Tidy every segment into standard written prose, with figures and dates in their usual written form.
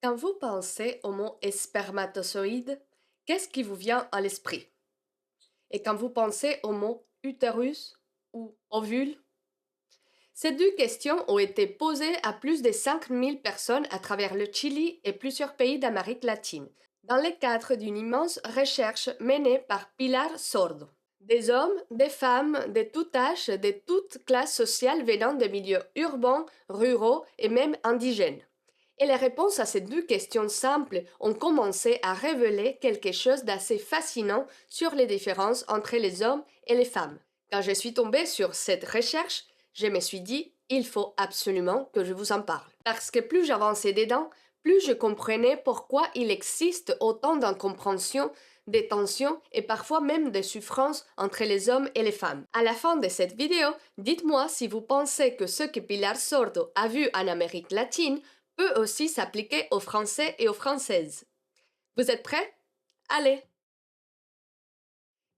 Quand vous pensez au mot spermatozoïde, qu'est-ce qui vous vient à l'esprit? Et quand vous pensez au mot utérus ou ovule? Ces deux questions ont été posées à plus de 5000 personnes à travers le Chili et plusieurs pays d'Amérique latine, dans le cadre d'une immense recherche menée par Pilar Sordo. Des hommes, des femmes, de tout âge, de toutes classes sociales venant de milieux urbains, ruraux et même indigènes. Et les réponses à ces deux questions simples ont commencé à révéler quelque chose d'assez fascinant sur les différences entre les hommes et les femmes. Quand je suis tombée sur cette recherche, je me suis dit, il faut absolument que je vous en parle. Parce que plus j'avançais dedans, plus je comprenais pourquoi il existe autant d'incompréhension, de tensions et parfois même de souffrances entre les hommes et les femmes. À la fin de cette vidéo, dites-moi si vous pensez que ce que Pilar Sordo a vu en Amérique latine peut aussi s'appliquer aux Français et aux Françaises. Vous êtes prêts? Allez!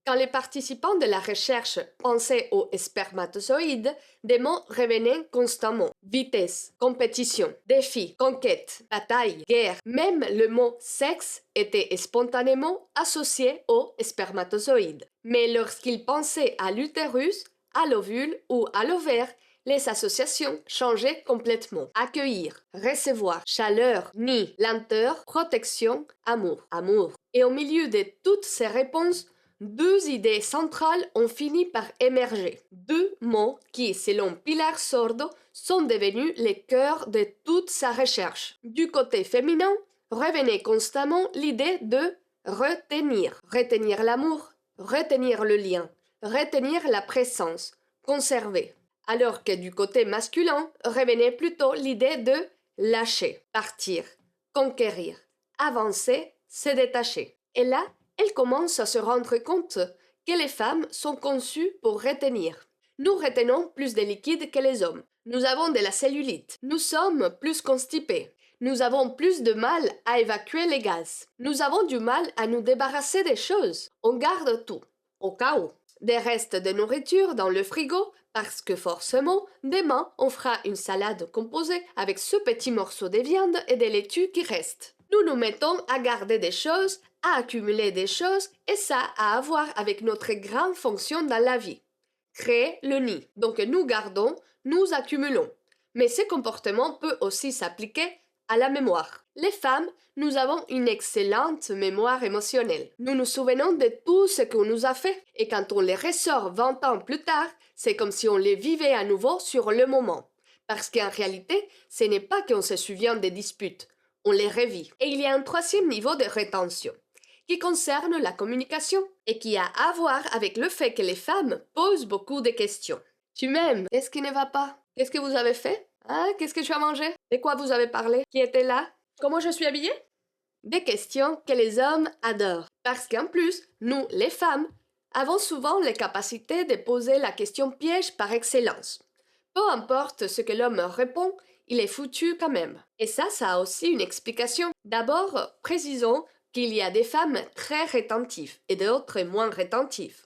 Quand les participants de la recherche pensaient aux spermatozoïdes, des mots revenaient constamment. Vitesse, compétition, défi, conquête, bataille, guerre. Même le mot sexe était spontanément associé aux spermatozoïdes. Mais lorsqu'ils pensaient à l'utérus, à l'ovule ou à l'ovaire, les associations changeaient complètement. Accueillir, recevoir, chaleur, nid, lenteur, protection, amour, amour. Et au milieu de toutes ces réponses, deux idées centrales ont fini par émerger. Deux mots qui, selon Pilar Sordo, sont devenus les cœurs de toute sa recherche. Du côté féminin, revenait constamment l'idée de retenir. Retenir l'amour, retenir le lien, retenir la présence, conserver. Alors que du côté masculin, revenait plutôt l'idée de lâcher, partir, conquérir, avancer, se détacher. Et là, elle commence à se rendre compte que les femmes sont conçues pour retenir. Nous retenons plus de liquide que les hommes. Nous avons de la cellulite. Nous sommes plus constipés. Nous avons plus de mal à évacuer les gaz. Nous avons du mal à nous débarrasser des choses. On garde tout, au cas où. Des restes de nourriture dans le frigo parce que forcément, demain, on fera une salade composée avec ce petit morceau de viande et des laitues qui restent. Nous nous mettons à garder des choses, à accumuler des choses, et ça a à voir avec notre grande fonction dans la vie. Créer le nid. Donc nous gardons, nous accumulons. Mais ce comportement peut aussi s'appliquer à la mémoire. Les femmes, nous avons une excellente mémoire émotionnelle. Nous nous souvenons de tout ce qu'on nous a fait, et quand on les ressort 20 ans plus tard, c'est comme si on les vivait à nouveau sur le moment. Parce qu'en réalité, ce n'est pas qu'on se souvient des disputes, on les revit. Et il y a un troisième niveau de rétention, qui concerne la communication, et qui a à voir avec le fait que les femmes posent beaucoup de questions. Tu m'aimes? Qu'est-ce qui ne va pas? Qu'est-ce que vous avez fait? Ah, qu'est-ce que tu as mangé? De quoi vous avez parlé? Qui était là? Comment je suis habillée? Des questions que les hommes adorent. Parce qu'en plus, nous, les femmes, avons souvent la capacité de poser la question piège par excellence. Peu importe ce que l'homme répond, il est foutu quand même. Et ça a aussi une explication. D'abord, précisons qu'il y a des femmes très rétentives et d'autres moins rétentives.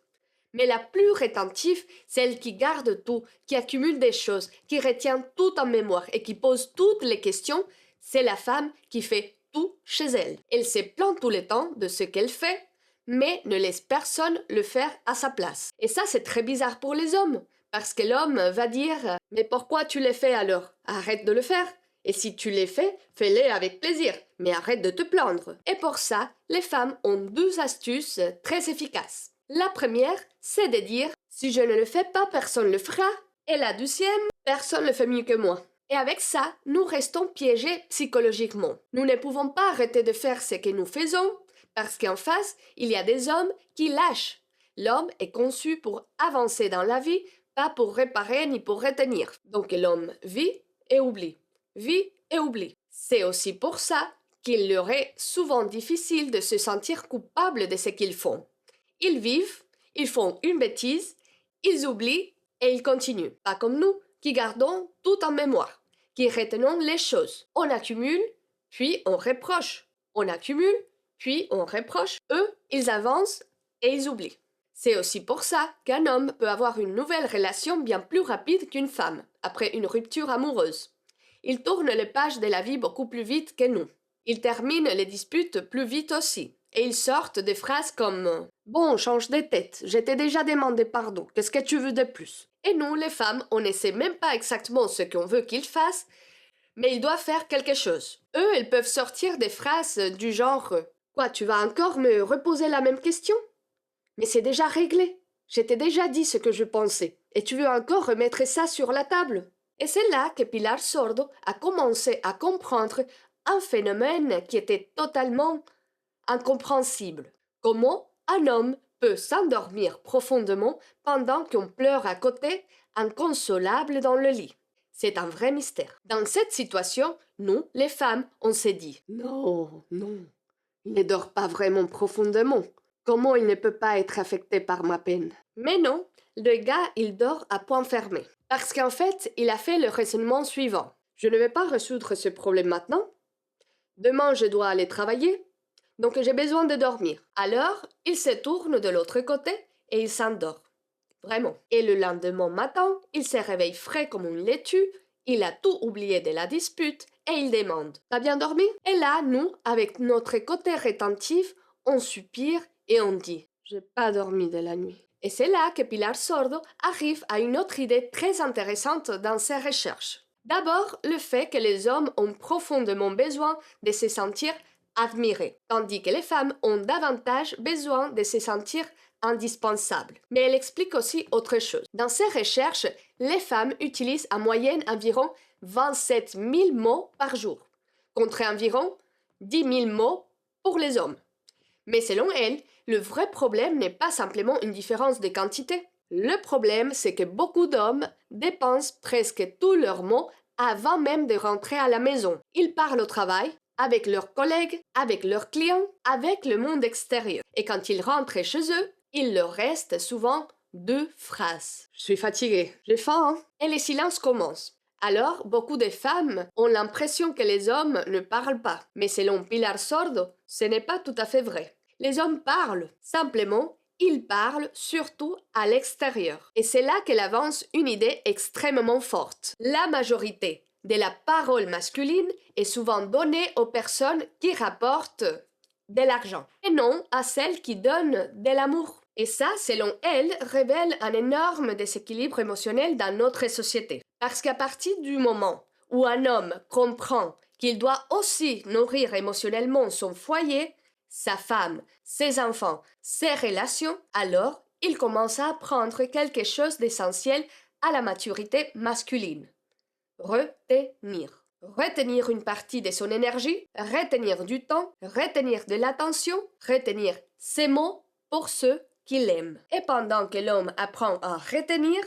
Mais la plus rétentive, celle qui garde tout, qui accumule des choses, qui retient tout en mémoire et qui pose toutes les questions, c'est la femme qui fait tout chez elle. Elle se plaint tout le temps de ce qu'elle fait, mais ne laisse personne le faire à sa place. Et ça, c'est très bizarre pour les hommes, parce que l'homme va dire « Mais pourquoi tu les fais alors? Arrête de le faire. Et si tu les fais, fais-les avec plaisir, mais arrête de te plaindre. » Et pour ça, les femmes ont deux astuces très efficaces. La première, c'est de dire « Si je ne le fais pas, personne ne le fera. » Et la deuxième, « Personne ne le fait mieux que moi. » Et avec ça, nous restons piégés psychologiquement. Nous ne pouvons pas arrêter de faire ce que nous faisons, parce qu'en face, il y a des hommes qui lâchent. L'homme est conçu pour avancer dans la vie, pas pour réparer ni pour retenir. Donc l'homme vit et oublie. Vit et oublie. C'est aussi pour ça qu'il leur est souvent difficile de se sentir coupable de ce qu'ils font. Ils vivent, ils font une bêtise, ils oublient et ils continuent. Pas comme nous, qui gardons tout en mémoire, qui retenons les choses. On accumule, puis on reproche. On accumule, puis on reproche. Eux, ils avancent et ils oublient. C'est aussi pour ça qu'un homme peut avoir une nouvelle relation bien plus rapide qu'une femme, après une rupture amoureuse. Il tourne les pages de la vie beaucoup plus vite que nous. Ils terminent les disputes plus vite aussi. Et ils sortent des phrases comme Bon, change de tête, je t'ai déjà demandé pardon, qu'est-ce que tu veux de plus? Et nous, les femmes, on ne sait même pas exactement ce qu'on veut qu'ils fassent, mais ils doivent faire quelque chose. Eux, ils peuvent sortir des phrases du genre Quoi, tu vas encore me reposer la même question? Mais c'est déjà réglé. Je t'ai déjà dit ce que je pensais. Et tu veux encore remettre ça sur la table? Et c'est là que Pilar Sordo a commencé à comprendre un phénomène qui était totalement incompréhensible. Comment un homme peut s'endormir profondément pendant qu'on pleure à côté, inconsolable dans le lit? C'est un vrai mystère. Dans cette situation, nous, les femmes, on s'est dit Non, non, il ne dort pas vraiment profondément. Comment il ne peut pas être affecté par ma peine? Mais non, le gars, il dort à point fermé. Parce qu'en fait, il a fait le raisonnement suivant. Je ne vais pas résoudre ce problème maintenant. Demain, je dois aller travailler. Donc j'ai besoin de dormir. Alors, il se tourne de l'autre côté et il s'endort. Vraiment. Et le lendemain matin, il se réveille frais comme une laitue, il a tout oublié de la dispute et il demande T'as bien dormi? Et là, nous, avec notre côté rétentif, on soupire et on dit J'ai pas dormi de la nuit. Et c'est là que Pilar Sordo arrive à une autre idée très intéressante dans ses recherches. D'abord, le fait que les hommes ont profondément besoin de se sentir admirés, tandis que les femmes ont davantage besoin de se sentir indispensables. Mais elle explique aussi autre chose. Dans ses recherches, les femmes utilisent en moyenne environ 27 000 mots par jour, contre environ 10 000 mots pour les hommes. Mais selon elle, le vrai problème n'est pas simplement une différence de quantité. Le problème, c'est que beaucoup d'hommes dépensent presque tous leurs mots avant même de rentrer à la maison. Ils parlent au travail, avec leurs collègues, avec leurs clients, avec le monde extérieur. Et quand ils rentrent chez eux, il leur reste souvent 2 phrases. Je suis fatiguée, j'ai faim, hein? Et les silences commencent. Alors, beaucoup de femmes ont l'impression que les hommes ne parlent pas. Mais selon Pilar Sordo, ce n'est pas tout à fait vrai. Les hommes parlent, simplement, ils parlent surtout à l'extérieur. Et c'est là qu'elle avance une idée extrêmement forte. La majorité de la parole masculine est souvent donnée aux personnes qui rapportent de l'argent, et non à celles qui donnent de l'amour. Et ça, selon elle, révèle un énorme déséquilibre émotionnel dans notre société. Parce qu'à partir du moment où un homme comprend qu'il doit aussi nourrir émotionnellement son foyer, sa femme, ses enfants, ses relations, alors il commence à apprendre quelque chose d'essentiel à la maturité masculine. Retenir. Retenir une partie de son énergie, retenir du temps, retenir de l'attention, retenir ses mots pour ceux qu'il aime. Et pendant que l'homme apprend à retenir,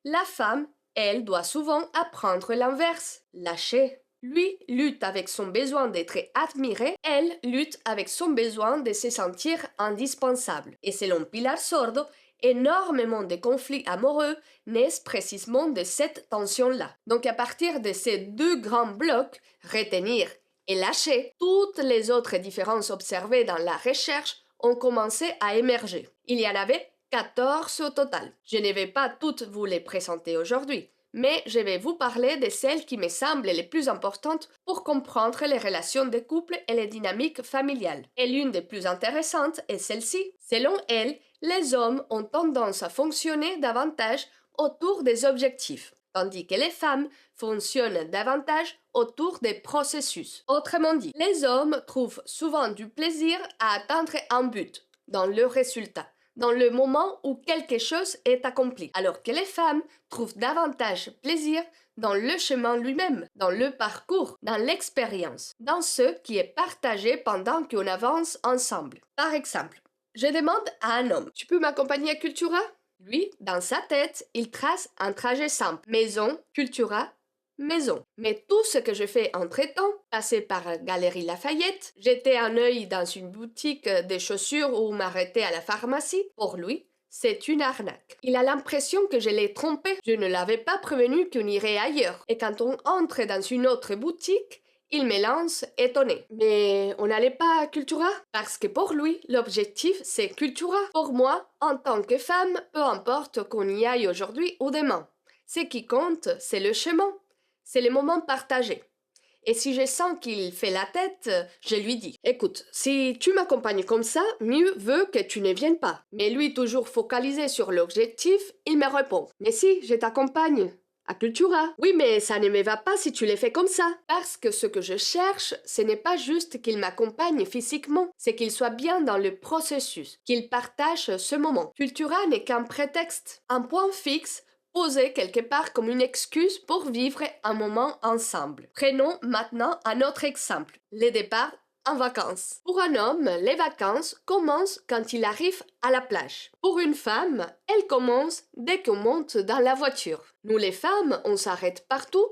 la femme, elle, doit souvent apprendre l'inverse, lâcher. Lui lutte avec son besoin d'être admiré, elle lutte avec son besoin de se sentir indispensable. Et selon Pilar Sordo, énormément de conflits amoureux naissent précisément de cette tension-là. Donc à partir de ces 2 grands blocs, retenir et lâcher, toutes les autres différences observées dans la recherche ont commencé à émerger. Il y en avait 14 au total. Je ne vais pas toutes vous les présenter aujourd'hui, mais je vais vous parler de celles qui me semblent les plus importantes pour comprendre les relations de couple et les dynamiques familiales. Et l'une des plus intéressantes est celle-ci. Selon elle, les hommes ont tendance à fonctionner davantage autour des objectifs, tandis que les femmes fonctionnent davantage autour des processus. Autrement dit, les hommes trouvent souvent du plaisir à atteindre un but, dans le résultat, dans le moment où quelque chose est accompli, alors que les femmes trouvent davantage plaisir dans le chemin lui-même, dans le parcours, dans l'expérience, dans ce qui est partagé pendant qu'on avance ensemble. Par exemple, je demande à un homme, tu peux m'accompagner à Cultura? Lui, dans sa tête, il trace un trajet simple. Maison, Cultura, maison. Mais tout ce que je fais entre-temps, passer par Galerie Lafayette, jeter un œil dans une boutique de chaussures ou m'arrêter à la pharmacie, pour lui, c'est une arnaque. Il a l'impression que je l'ai trompé. Je ne l'avais pas prévenu qu'on irait ailleurs. Et quand on entre dans une autre boutique, il me lance étonné. Mais on n'allait pas à Cultura? Parce que pour lui, l'objectif, c'est Cultura. Pour moi, en tant que femme, peu importe qu'on y aille aujourd'hui ou demain. Ce qui compte, c'est le chemin. C'est le moment partagé. Et si je sens qu'il fait la tête, je lui dis, écoute, si tu m'accompagnes comme ça, mieux veut que tu ne viennes pas. Mais lui, toujours focalisé sur l'objectif, il me répond, mais si, je t'accompagne. À Cultura. Oui, mais ça ne me va pas si tu les fais comme ça. Parce que ce que je cherche, ce n'est pas juste qu'il m'accompagne physiquement, c'est qu'il soit bien dans le processus, qu'il partage ce moment. Cultura n'est qu'un prétexte, un point fixe posé quelque part comme une excuse pour vivre un moment ensemble. Prenons maintenant un autre exemple, les départs en vacances. Pour un homme, les vacances commencent quand il arrive à la plage. Pour une femme, elles commencent dès qu'on monte dans la voiture. Nous les femmes, on s'arrête partout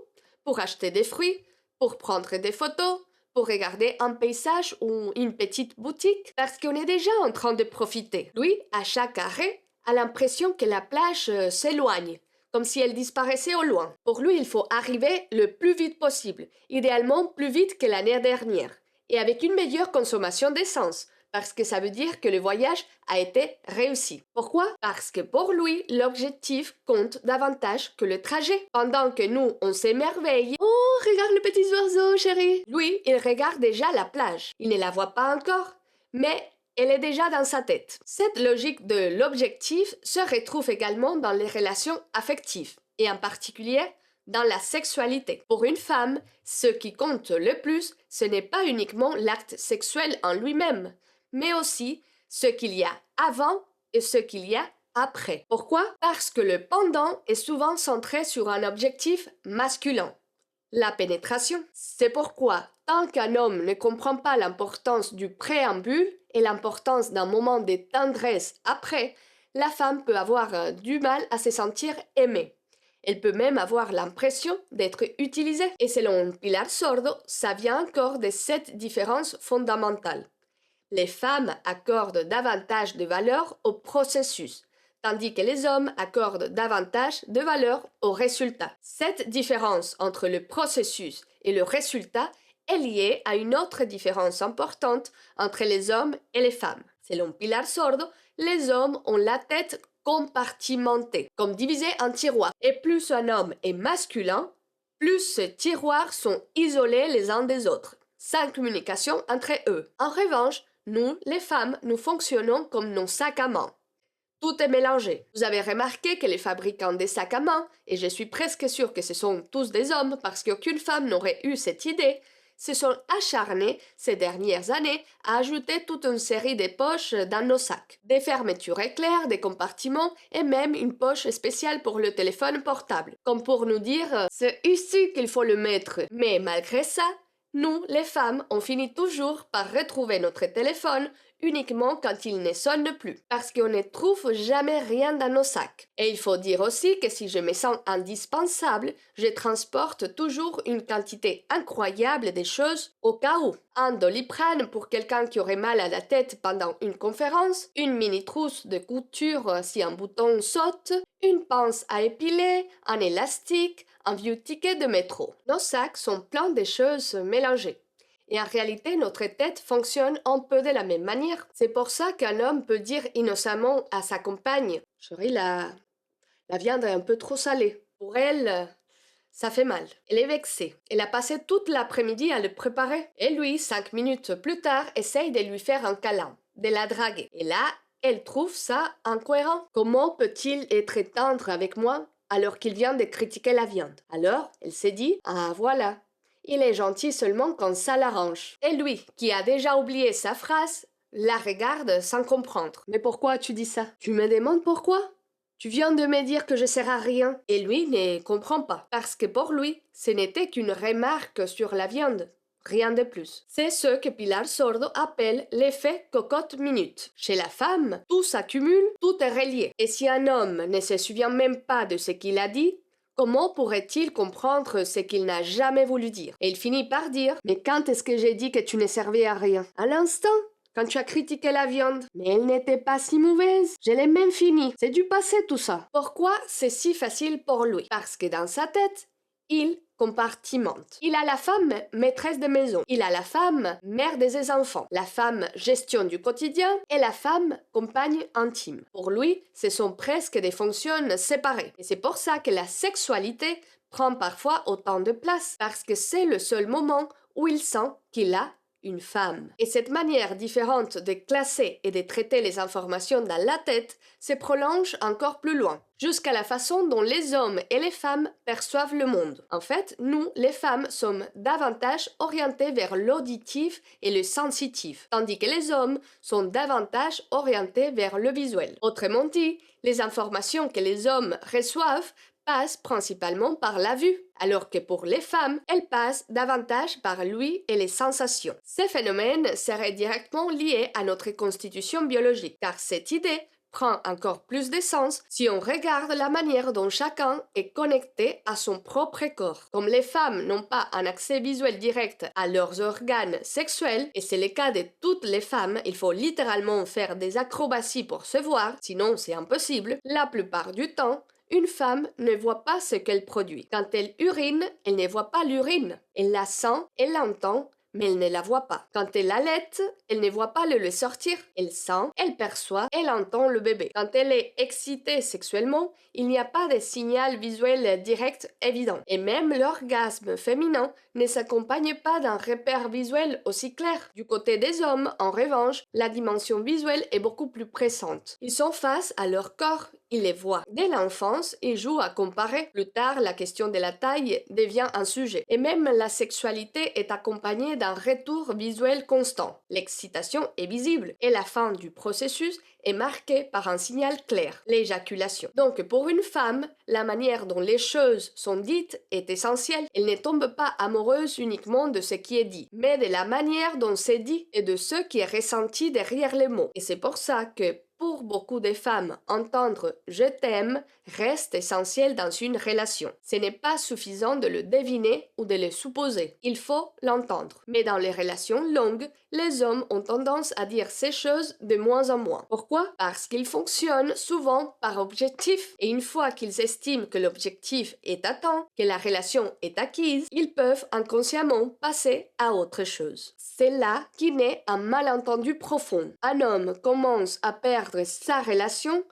pour acheter des fruits, pour prendre des photos, pour regarder un paysage ou une petite boutique, parce qu'on est déjà en train de profiter. Lui, à chaque arrêt, a l'impression que la plage s'éloigne, comme si elle disparaissait au loin. Pour lui, il faut arriver le plus vite possible, idéalement plus vite que l'année dernière, et avec une meilleure consommation d'essence, parce que ça veut dire que le voyage a été réussi. Pourquoi? Parce que pour lui, l'objectif compte davantage que le trajet. Pendant que nous, on s'émerveille. Oh, regarde le petit oiseau, chérie. Lui, il regarde déjà la plage. Il ne la voit pas encore, mais elle est déjà dans sa tête. Cette logique de l'objectif se retrouve également dans les relations affectives, et en particulier dans la sexualité. Pour une femme, ce qui compte le plus, ce n'est pas uniquement l'acte sexuel en lui-même, mais aussi ce qu'il y a avant et ce qu'il y a après. Pourquoi? Parce que le pendant est souvent centré sur un objectif masculin, la pénétration. C'est pourquoi, tant qu'un homme ne comprend pas l'importance du préambule et l'importance d'un moment de tendresse après, la femme peut avoir du mal à se sentir aimée. Elle peut même avoir l'impression d'être utilisée. Et selon Pilar Sordo, ça vient encore de cette différence fondamentale. Les femmes accordent davantage de valeur au processus, tandis que les hommes accordent davantage de valeur au résultat. Cette différence entre le processus et le résultat est liée à une autre différence importante entre les hommes et les femmes. Selon Pilar Sordo, les hommes ont la tête compartimentée, comme divisée en tiroirs. Et plus un homme est masculin, plus ces tiroirs sont isolés les uns des autres, sans communication entre eux. En revanche, nous, les femmes, nous fonctionnons comme nos sacs à main. Tout est mélangé. Vous avez remarqué que les fabricants des sacs à main, et je suis presque sûre que ce sont tous des hommes parce qu'aucune femme n'aurait eu cette idée, se sont acharnés ces dernières années à ajouter toute une série de poches dans nos sacs. Des fermetures éclairs, des compartiments et même une poche spéciale pour le téléphone portable. Comme pour nous dire « c'est ici qu'il faut le mettre ». Mais malgré ça, nous, les femmes, on finit toujours par retrouver notre téléphone uniquement quand il ne sonne plus, parce qu'on ne trouve jamais rien dans nos sacs. Et il faut dire aussi que si je me sens indispensable, je transporte toujours une quantité incroyable de choses au cas où. Un Doliprane pour quelqu'un qui aurait mal à la tête pendant une conférence, une mini trousse de couture si un bouton saute, une pince à épiler, un élastique, un vieux ticket de métro. Nos sacs sont pleins de choses mélangées. Et en réalité, notre tête fonctionne un peu de la même manière. C'est pour ça qu'un homme peut dire innocemment à sa compagne « Chérie, la viande est un peu trop salée. » Pour elle, ça fait mal. Elle est vexée. Elle a passé toute l'après-midi à le préparer. Et lui, 5 minutes plus tard, essaye de lui faire un câlin, de la draguer. Et là, elle trouve ça incohérent. Comment peut-il être tendre avec moi alors qu'il vient de critiquer la viande? Alors, elle s'est dit « Ah, voilà. Il est gentil seulement quand ça l'arrange. » Et lui, qui a déjà oublié sa phrase, la regarde sans comprendre. « Mais pourquoi tu dis ça? Tu me demandes pourquoi? Tu viens de me dire que je sers à rien. » Et lui ne comprend pas. Parce que pour lui, ce n'était qu'une remarque sur la viande. Rien de plus. C'est ce que Pilar Sordo appelle l'effet cocotte-minute. Chez la femme, tout s'accumule, tout est relié. Et si un homme ne se souvient même pas de ce qu'il a dit, comment pourrait-il comprendre ce qu'il n'a jamais voulu dire? Et il finit par dire « Mais quand est-ce que j'ai dit que tu ne servais à rien? À l'instant, quand tu as critiqué la viande. Mais elle n'était pas si mauvaise. Je l'ai même finie. C'est du passé tout ça. » Pourquoi c'est si facile pour lui? Parce que dans sa tête, il compartimente. Il a la femme maîtresse de maison, il a la femme mère de ses enfants, la femme gestion du quotidien et la femme compagne intime. Pour lui, ce sont presque des fonctions séparées. Et c'est pour ça que la sexualité prend parfois autant de place, parce que c'est le seul moment où il sent qu'il a une femme. Et cette manière différente de classer et de traiter les informations dans la tête se prolonge encore plus loin, jusqu'à la façon dont les hommes et les femmes perçoivent le monde. En fait, nous, les femmes, sommes davantage orientés vers l'auditif et le sensitif, tandis que les hommes sont davantage orientés vers le visuel. Autrement dit, les informations que les hommes reçoivent passent principalement par la vue, alors que pour les femmes, elles passent davantage par l'ouïe et les sensations. Ces phénomènes seraient directement liés à notre constitution biologique, car cette idée prend encore plus de sens si on regarde la manière dont chacun est connecté à son propre corps. Comme les femmes n'ont pas un accès visuel direct à leurs organes sexuels, et c'est le cas de toutes les femmes, il faut littéralement faire des acrobaties pour se voir, sinon c'est impossible, la plupart du temps, une femme ne voit pas ce qu'elle produit. Quand elle urine, elle ne voit pas l'urine. Elle la sent, elle l'entend, mais elle ne la voit pas. Quand elle allaite, elle ne voit pas le lait sortir. Elle sent, elle perçoit, elle entend le bébé. Quand elle est excitée sexuellement, il n'y a pas de signal visuel direct évident. Et même l'orgasme féminin ne s'accompagne pas d'un repère visuel aussi clair. Du côté des hommes, en revanche, la dimension visuelle est beaucoup plus présente. Ils sont face à leur corps, ils les voient. Dès l'enfance, ils jouent à comparer. Plus tard, la question de la taille devient un sujet. Et même la sexualité est accompagnée d'un retour visuel constant. L'excitation est visible et la fin du processus est marquée par un signal clair, l'éjaculation. Donc pour une femme, la manière dont les choses sont dites est essentielle. Elle ne tombe pas amoureuse uniquement de ce qui est dit, mais de la manière dont c'est dit et de ce qui est ressenti derrière les mots. Et c'est pour ça que pour beaucoup de femmes, entendre je t'aime reste essentiel dans une relation. Ce n'est pas suffisant de le deviner ou de le supposer. Il faut l'entendre. Mais dans les relations longues, les hommes ont tendance à dire ces choses de moins en moins. Pourquoi? Parce qu'ils fonctionnent souvent par objectif. Et une fois qu'ils estiment que l'objectif est atteint, que la relation est acquise, ils peuvent inconsciemment passer à autre chose. C'est là qu'y naît un malentendu profond. Un homme commence à perdre sa relation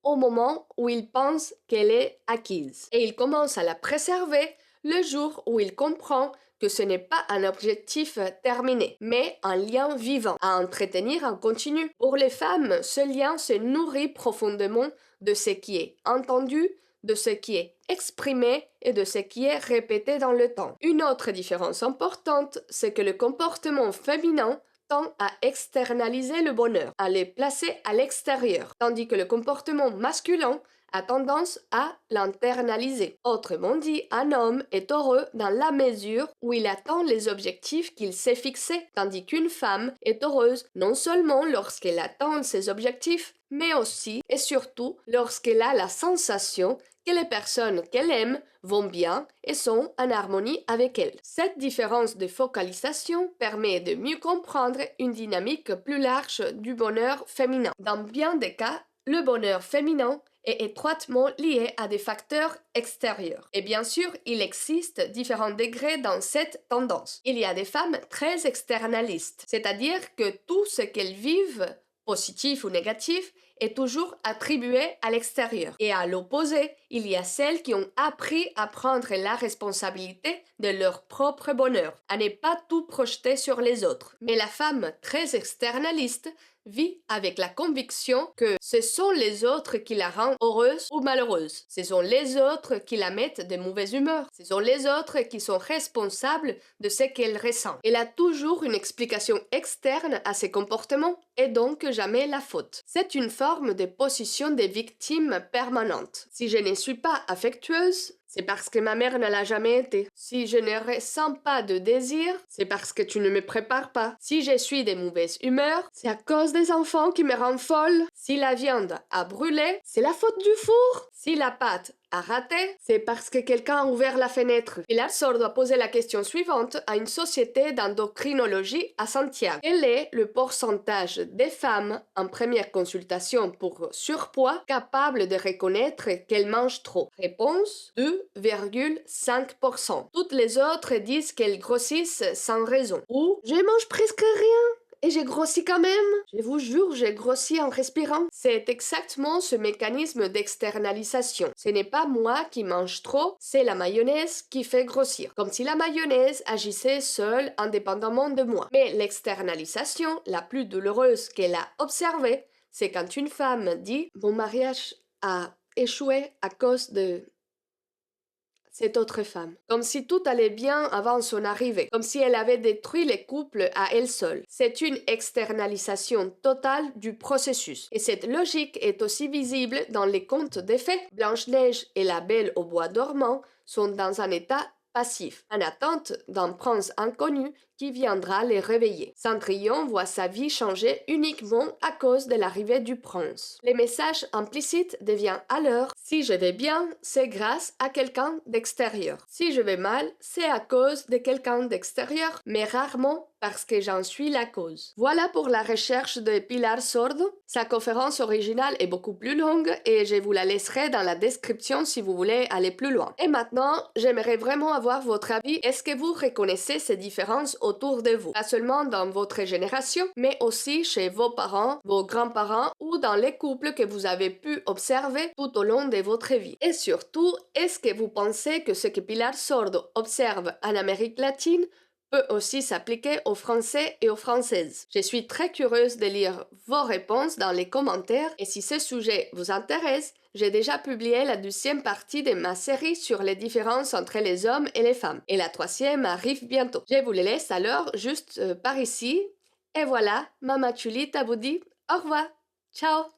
au moment où il pense qu'elle est acquise. Et il commence à la préserver le jour où il comprend que ce n'est pas un objectif terminé, mais un lien vivant à entretenir en continu. Pour les femmes, ce lien se nourrit profondément de ce qui est entendu, de ce qui est exprimé et de ce qui est répété dans le temps. Une autre différence importante, c'est que le comportement féminin tend à externaliser le bonheur, à le placer à l'extérieur, tandis que le comportement masculin a tendance à l'internaliser. Autrement dit, un homme est heureux dans la mesure où il atteint les objectifs qu'il s'est fixés, tandis qu'une femme est heureuse non seulement lorsqu'elle atteint ses objectifs, mais aussi et surtout lorsqu'elle a la sensation que les personnes qu'elle aime vont bien et sont en harmonie avec elle. Cette différence de focalisation permet de mieux comprendre une dynamique plus large du bonheur féminin. Dans bien des cas, le bonheur féminin est étroitement lié à des facteurs extérieurs. Et bien sûr, il existe différents degrés dans cette tendance. Il y a des femmes très externalistes, c'est-à-dire que tout ce qu'elles vivent, positif ou négatif, est toujours attribué à l'extérieur. Et à l'opposé, il y a celles qui ont appris à prendre la responsabilité de leur propre bonheur, à ne pas tout projeter sur les autres. Mais la femme très externaliste vit avec la conviction que ce sont les autres qui la rendent heureuse ou malheureuse. Ce sont les autres qui la mettent de mauvaise humeur. Ce sont les autres qui sont responsables de ce qu'elle ressent. Elle a toujours une explication externe à ses comportements et donc jamais la faute. C'est une forme de position de victime permanente. Si je ne suis pas affectueuse, c'est parce que ma mère ne l'a jamais été. Si je ne ressens pas de désir, c'est parce que tu ne me prépares pas. Si je suis de mauvaise humeur, c'est à cause des enfants qui me rendent folle. Si la viande a brûlé, c'est la faute du four. Si la pâte a raté, c'est parce que quelqu'un a ouvert la fenêtre. Pilar Sordo a posé la question suivante à une société d'endocrinologie à Santiago. Quel est le pourcentage des femmes en première consultation pour surpoids capables de reconnaître qu'elles mangent trop? Réponse 2,5%. Toutes les autres disent qu'elles grossissent sans raison. Ou je mange presque rien. Et j'ai grossi quand même. Je vous jure, j'ai grossi en respirant. C'est exactement ce mécanisme d'externalisation. Ce n'est pas moi qui mange trop, c'est la mayonnaise qui fait grossir. Comme si la mayonnaise agissait seule indépendamment de moi. Mais l'externalisation la plus douloureuse qu'elle a observée, c'est quand une femme dit « Mon mariage a échoué à cause de… » cette autre femme. Comme si tout allait bien avant son arrivée. Comme si elle avait détruit les couples à elle seule. C'est une externalisation totale du processus. Et cette logique est aussi visible dans les contes des fées. Blanche-Neige et la Belle au bois dormant sont dans un état passif, en attente d'un prince inconnu qui viendra les réveiller. Cendrillon voit sa vie changer uniquement à cause de l'arrivée du prince. Le message implicite devient alors « Si je vais bien, c'est grâce à quelqu'un d'extérieur. Si je vais mal, c'est à cause de quelqu'un d'extérieur, mais rarement parce que j'en suis la cause. » Voilà pour la recherche de Pilar Sordo. Sa conférence originale est beaucoup plus longue et je vous la laisserai dans la description si vous voulez aller plus loin. Et maintenant, j'aimerais vraiment avoir votre avis. Est-ce que vous reconnaissez ces différences autour de vous? Pas seulement dans votre génération, mais aussi chez vos parents, vos grands-parents ou dans les couples que vous avez pu observer tout au long de votre vie. Et surtout, est-ce que vous pensez que ce que Pilar Sordo observe en Amérique latine peut aussi s'appliquer aux Français et aux Françaises? Je suis très curieuse de lire vos réponses dans les commentaires et si ce sujet vous intéresse, j'ai déjà publié la 2e partie de ma série sur les différences entre les hommes et les femmes. Et la 3e arrive bientôt. Je vous les laisse alors juste par ici. Et voilà, Mama Chulita vous dit au revoir. Ciao!